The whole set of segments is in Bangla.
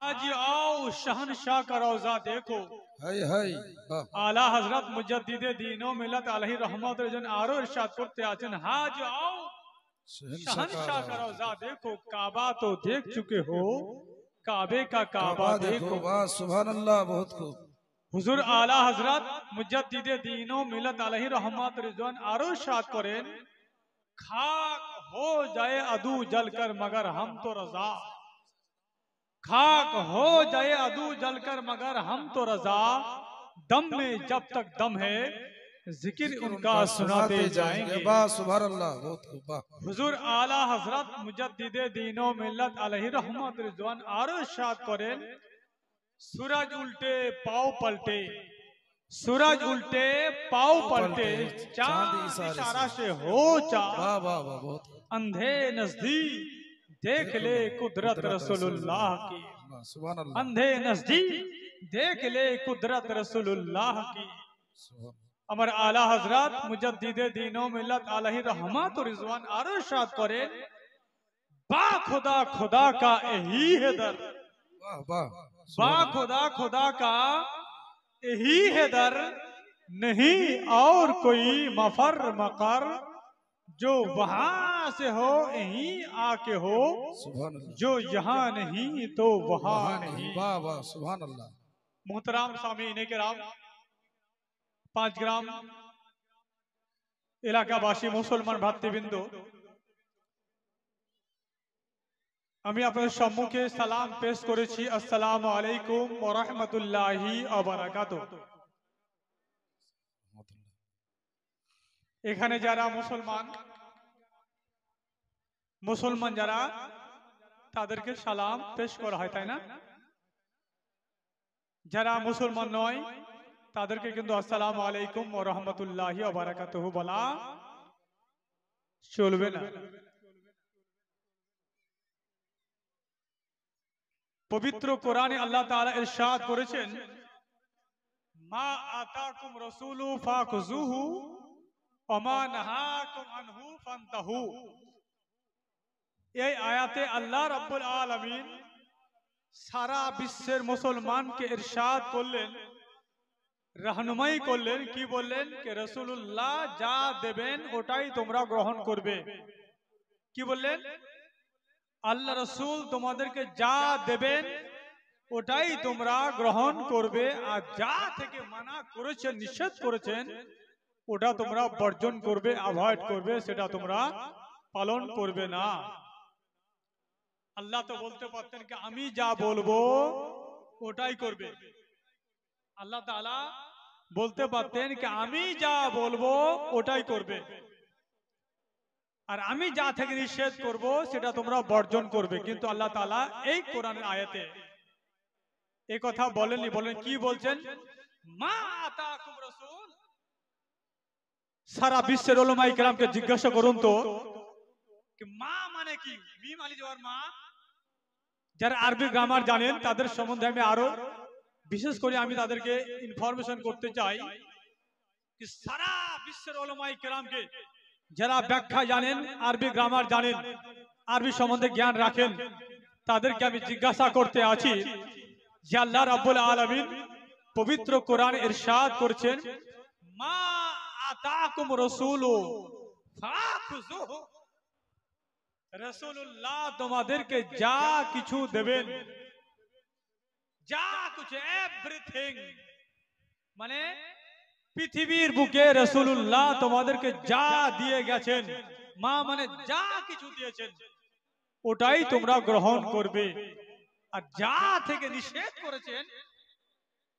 आज आओ शहनशाह का रोजा देखो। हाय हाय বাহ आला हजरत मुजद्दिदे दीनो मिलत अलैहि रहमत रजन आरो इरशाद करते आছেন हाज आओ शहनशाह का रोजा देखो। काबा तो देख चुके हो, काबे का काबा काबा देखो देखो। वाह सुभान अल्लाह बहुत खूब हुजूर आला हजरत मुजद्दिदे दीनो मिलत अलैहि रहमत रिजवान आरो इरशाद करें खाक हो जाए अदू जलकर मगर हम तो रजा। खाक हो जाए अदू जलकर मगर हम तो रजा। दम में जब तक दम है जिक्र उनका सुनाते जाएंगे। वाह सुभान अल्लाह बहुत खूब वाह हुजूर आला हजरत मुजद्दिदे दीनो मिल्लत अलैहि रहमत रिजवान आरो इरशाद करें सूरज उल्टे पाँव पलटे, सूरज उल्टे पाँव पलटे, चांद इशारा से हो चाँद। वाह वाह वाह बहुत अंधे नजदीक देख ले कुदरत रसूलुल्लाह की। वाह सुभान अल्लाह अंधे नजदीक देख ले कुदरत रसूलुल्लाह की। अमर आला हजरत मुजद्दिदे दीनो मिल्लत अलैहि रहमत और रिजवान आरो इरशाद करें बा खुदा खुदा का यही है दर। वाह वाह बा खुदा खुदा का यही है दर, नहीं और कोई मफर मकर। जो वहां से हो यहीं आके हो, सुभान अल्लाह जो यहाँ नहीं तो वहां नहीं। वाह वाह सुभान अल्लाह मोहतराम सामीन किराम 5 গ্রাম এলাকাবাসী মুসলমান ভাতৃবৃন্দ, আমি আপনাদের সম্মুখে সালাম পেশ করেছি। আসসালামু আলাইকুম ওয়া রাহমাতুল্লাহি ওয়া বারাকাতুহু। এখানে যারা মুসলমান যারা তাদেরকে সালাম পেশ করা হয়, তাই না? যারা মুসলমান নয় তাদেরকে কিন্তু আসসালামু আলাইকুম ওয়া রাহমাতুল্লাহি ওয়া বারাকাতুহু বলা চলবে না। পবিত্র কোরআনে আল্লাহ তাআলা ইরশাদ করেছেন মা আতাকুম রাসূলু ফাখুযুহু ওয়া মা নাহাকুম আনহু ফান্তাহু। এই আয়াতে আল্লাহ রাব্বুল আলামিন সারা বিশ্বের মুসলমানকে ইরশাদ করলেন, रहनुमाई করলেন, কি বললেন? कि রাসূলুল্লাহ যা দেবেন ওটাই তোমরা গ্রহণ করবে। কি বললেন? আল্লাহ রাসূল তোমাদেরকে যা দেবেন ওটাই তোমরা গ্রহণ করবে, আর যা থেকে মানা করেছেন নিষেধ করেছেন ওটা তোমরা বর্জন করবে, অ্যাভয়েড করবে, সেটা তোমরা পালন করবে না। আল্লাহ তো বলতে পারতেন कि আমি যা বলবো ওটাই করবে। আল্লাহ তাআলা বলতে পারতেন कि আমি যা বলবো ওটাই করবে, আর আমি যা থেকে নিষেধ করব সেটা তোমরা বর্জন করবে। কিন্তু আল্লাহ তাআলা এই কোরআনের আয়াতে এই কথা বলেননি। বলেন কি বলছেন? মা আতাকুম রাসূল। সারা বিশ্বের উলামায়ে কেরামকে জিজ্ঞাসা করুন তো कि মা মানে কি? মিম আলি জবর মা। যারা আরবি গ্রামার জানেন তাদের সম্বন্ধে আমি আরো বিশেষ করে আমি তাদেরকে ইনফরমেশন করতে চাই कि সারা বিশ্বের উলামায়ে কেরামকে যারা ব্যাখ্যা জানেন, আরবি গ্রামার জানেন, আরবি সম্বন্ধে জ্ঞান রাখেন, তাদেরকে আমি জিজ্ঞাসা করতে আছি যে আল্লাহ রাব্বুল আলামিন পবিত্র কোরআনে ইরশাদ করেছেন মা আতাকুম রাসূলু ফাখুযুহু। রাসূলুল্লাহ তোমাদেরকে যা কিছু দেবেন, যা কিছু এভরিথিং, মানে পৃথিবীর বুকে রাসূলুল্লাহ তোমাদেরকে যা দিয়ে গেছেন, মা মানে যা কিছু দিয়েছেন ওটাই তোমরা গ্রহণ করবে, আর যা থেকে নিষেধ করেছেন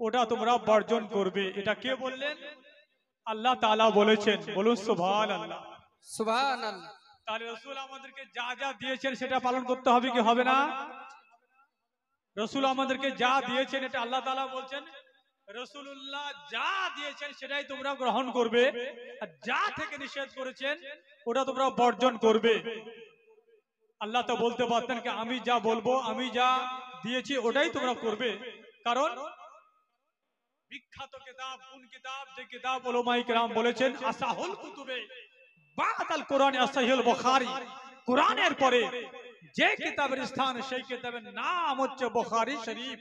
ওটা তোমরা বর্জন করবে। এটা কে বললেন? আল্লাহ তাআলা বলেছেন। বলুন সুবহানাল্লাহ। সুবহানাল্লাহ। তাহলে রাসূল আমাদেরকে যা যা দিয়েছেন সেটা পালন করতে হবে কি হবে না? রাসূল আমাদেরকে যা দিয়েছেন এটা আল্লাহ তাআলা বলছেন রাসূলুল্লাহ যা দিয়েছেন সেটাই তোমরা গ্রহণ করবে, আর যা থেকে নিষেধ করেছেন ওটা তোমরা বর্জন করবে। আল্লাহ তো বলতে পারতেন कि আমি যা বলবো, আমি যা দিয়েছি ওটাই তোমরা করবে। কারণ বিখ্যাত কিতাব কোন কিতাব? যে কিতাব উলামায়ে কেরাম বলেছেন আসাহুল কুতুবে বাদাল কোরআন আসাহিউল বুখারী। কোরআনের পরে যে কিতাবের স্থান সেই কিতাবের নাম হচ্ছে বুখারী শরীফ।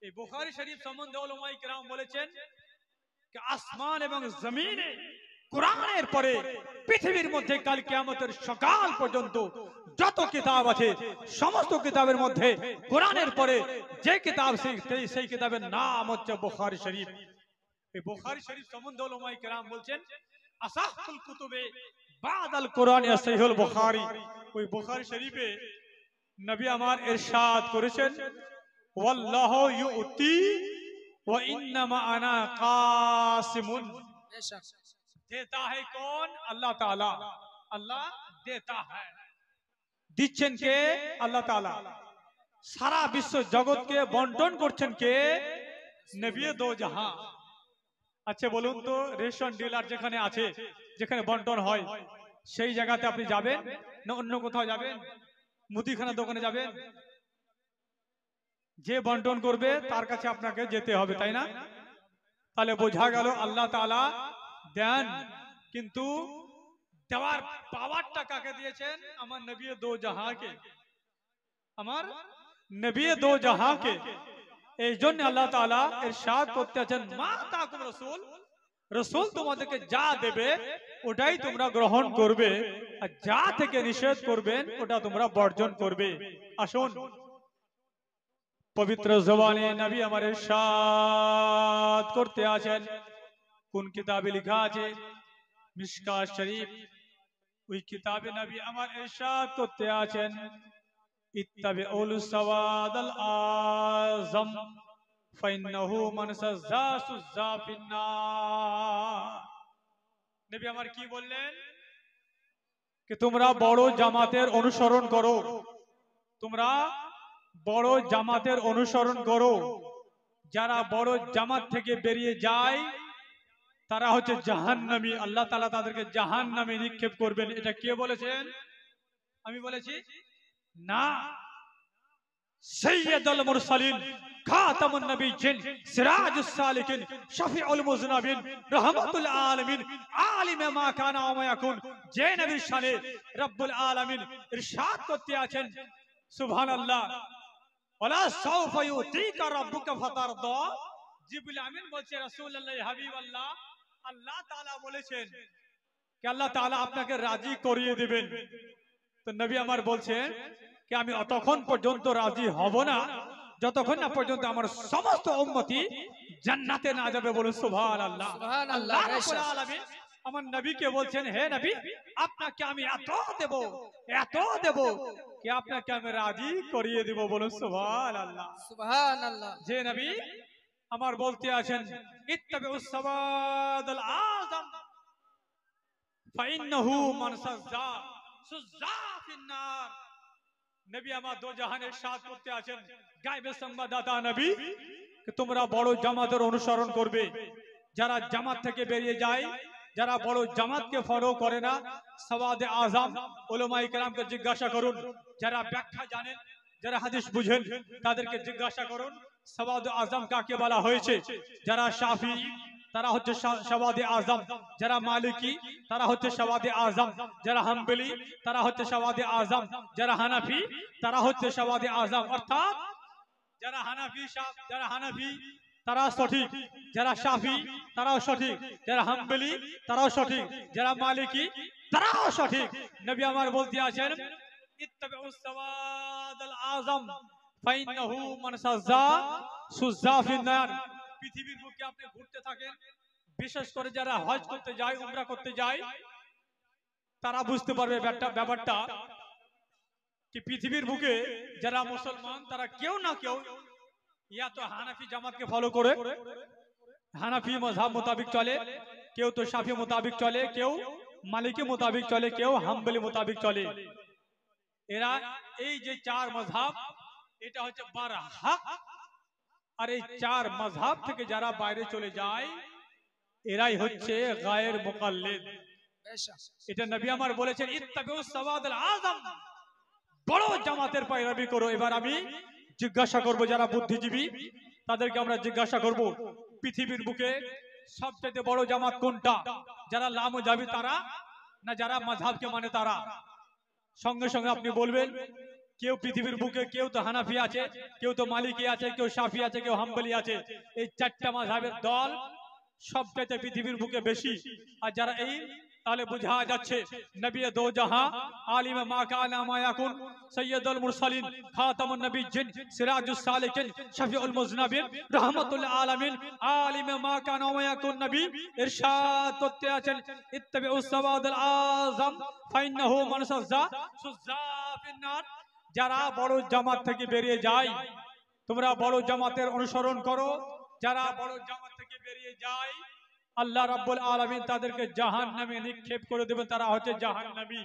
এই বুখারী শরীফ সম্বন্ধে উলামায়ে কিরাম বলেছেন যে আসমান এবং জমিনে কোরআনের পরে পৃথিবীর মধ্যে কাল কিয়ামতের সকাল পর্যন্ত যত কিতাব আছে সমস্ত কিতাবের মধ্যে কোরআনের পরে যে কিতাব সেই কিতাবের নাম হচ্ছে বুখারী শরীফ। এই বুখারী শরীফ সম্বন্ধে উলামায়ে কিরাম বলছেন আসাহুল কুতুবে বাদাল কোরআন সহিহুল বুখারী। ওই বুখারী শরীফে নবী আমার ইরশাদ করেছেন ওয়াল্লাহু ইউতি ওয়া ইন্নামা আনা কাসিমুন। बेशक देता है कौन? अल्लाह ताला। अल्लाह देता है, দিচ্ছেন কে? আল্লাহ তাআলা। সারা বিশ্ব জগৎকে বন্টন করছেন কে? নবী দো জাহান। আচ্ছা বলুন তো, রেশন ডিলার যেখানে আছে, যেখানে বন্টন হয়, সেই জায়গাতে আপনি যাবেন না অন্য কোথাও যাবেন? মুদিখানা দোকানে যাবেন? যে বন্টন করবে তার কাছে আপনাকে যেতে হবে, তাই না? তাহলে বোঝা গেল আল্লাহ তাআলা দেন, কিন্তু দেওয়ার পাওয়ারটা কাকে দিয়েছেন? আমার নবী দো জাহাঁকে, আমার নবী দো জাহাঁকে। এই জন্য আল্লাহ তাআলা ইরশাদ করতে আছেন মা তাকুম রাসূল, রাসূল তোমাদেরকে যা দেবে ওটাই তোমরা গ্রহণ করবে, আর যা থেকে নিষেধ করবেন ওটা তোমরা বর্জন করবে। আসুন পবিত্র জবানে নবী আমার ইরশাদ করতে আছেন, কোন কিতাবে লেখা আছে? মিশকাত শরীফ। ওই কিতাবে নবী আমার ইরশাদ করতে আছেন ইত্তাবিউল সাওয়াদাল আযম ফাইন্নাহু মান সাযাসু জাফিন্নার। নবী আমার কি বললেন? कि তোমরা বড় জামাতের অনুসরণ করো, তোমরা বড় জামাতের অনুসরণ করো। যারা বড় জামাত থেকে বেরিয়ে যায় তারা হচ্ছে জাহান্নামী, আল্লাহ তাআলা তাদেরকে জাহান্নামে নিক্ষেপ করবেন। এটা কে বলেছেন? আমি বলেছি না, সাইয়্যিদুল মুরসালিন খাতামুন নবিয়্যিন সিরাজুস সালিকিন শফিউল মুযনিবিন রাহমাতুল আলামিন আলিমে মা কানা ওয়া মা ইয়াকুন, যে নবীর শানে রব্বুল আলামিন ইরশাদ করতে আছেন সুবহানাল্লাহ ওয়ালা সাউফা ইউতিকা রাব্বুকা ফাতারদা। জিবরিল আমিন বলছে রাসূলুল্লাহ হাবিবাল্লাহ, আল্লাহ তাআলা বলেছেন कि আল্লাহ তাআলা আপনাকে রাজি করিয়ে দিবেন। তো নবী আমার বলছেন कि আমি অতক্ষণ পর্যন্ত রাজি হব না যতক্ষণ না পর্যন্ত আমার সমস্ত উম্মতি জান্নাতে না যাবে। বলুন সুবহানাল্লাহ। সুবহানাল্লাহ। আল্লাহ রাব্বুল আলামিন আমার নবীকে বলছেন হে নবী, আপনাকে আমি এত দেব कि আপনাকে আমি রাজি করিয়ে দেব। বলুন সুবহানাল্লাহ। সুবহানাল্লাহ। যে নবী আমার বলতে আছেন ইত্তাবিউস সাওয়াদাল আযম ফাইন্নাহু মান সুজ্জা ফিন্নার। নবী আমার দো জাহানের সাথ করতে আছেন গায়বের সংবাদদাতা নবী कि তোমরা বড় জামাতের অনুসরণ করবে। যারা জামাত থেকে বেরিয়ে যায়, যারা বড় জামাতকে ফলো করে না, সাওয়াদে আযম উলামায়ে কেরামকে জিজ্ঞাসা করুন, যারা ব্যাখ্যা জানেন, যারা হাদিস বুঝেন তাদেরকে জিজ্ঞাসা করুন সাওয়াদে আযম কাকে বলা হয়েছে। যারা শাফি তারা হচ্ছে সাওয়াদে আযম, যারা মালিকি তারা হচ্ছে সাওয়াদে আযম, যারা হাম্বলি তারা হচ্ছে সাওয়াদে আযম, যারা হানাফি তারা হচ্ছে সাওয়াদে আযম। অর্থাৎ যারা হানাফি তারা সঠিক, যারা শাফি তারাও সঠিক, যারা হাম্বলি তারাও সঠিক, যারা মালিকি তারাও সঠিক। নবী আমার বলতে আছেন ইত্তাবিউস সাওয়াদাল আযম ফাইন্নাহু মান সুজ্জা ফিন্নার। পৃথিবীর বুকে আপনি ঘুরতে থাকেন, বিশেষ করে যারা হজ করতে যায়, উমরা করতে যায়, তারা বুঝতে পারবে ব্যাপারটা कि পৃথিবীর বুকে যারা মুসলমান তারা কেউ না কেউ ইয়া তো হানাফি জামাতকে ফলো করে, হানাফি মযহাব মোতাবেক চলে, কেউ তো শাফি মোতাবেক চলে, কেউ মালিকি মোতাবেক চলে, কেউ হাম্বলি মোতাবেক চলে। এরা এই যে চার মযহাব, এটা হচ্ছে বারহাক। আর এই চার মযহাব থেকে যারা বাইরে চলে যায় এরাই হচ্ছে গায়ের মুকাল্লিদ। এটা নবী আমার বলেছেন ইত্তাবিউস সাওয়াদাল আযম, বড় জামাতের পয়রাবি করো। এবার আমি জিজ্ঞাসা করব যারা বুদ্ধিজীবী তাদেরকে আমরা জিজ্ঞাসা করব পৃথিবীর বুকে সবচেয়ে বড় জামাত কোনটা? যারা লামুজাবি তারা না যারা মাযহাবকে মানে তারা? সঙ্গে সঙ্গে আপনি বলবেন কেউ পৃথিবীর বুকে কেউ তো হানাফি আছে, কেউ তো মালিকি আছে, কেউ শাফি আছে, কেউ হাম্বলি আছে। এই চারটা মাযহাবের দল সবচাইতে পৃথিবীর বুকে বেশি। আর যারা এই তাহলে বোঝা যাচ্ছে নবী দো জাহাঁ আলিম মা কানা মা ইয়াকুন সৈয়দুল মুরসালিন খাতামুন নবিয়্যিন সিরাজুস সালিকিন শফিউল মুজনাবিন রাহমাতুল আলামিন আলিম মা কানা মা ইয়াকুন নবী ইরশাদ করতে আছেন ইত্তাবিউস সাওয়াদুল আযম ফাইন্নাহু মান সাজ্জা সুজ্জা ফিন্নার। যারা বড় জামাত থেকে বেরিয়ে যায় তোমরা বড় জামাতের অনুসরণ করো। যারা বড় জামাত থেকে বেরিয়ে যায় আল্লাহ রাব্বুল আলামিন তাদেরকে জাহান্নামে নিক্ষেপ করে দেবেন, তারা হচ্ছে জাহান্নামী।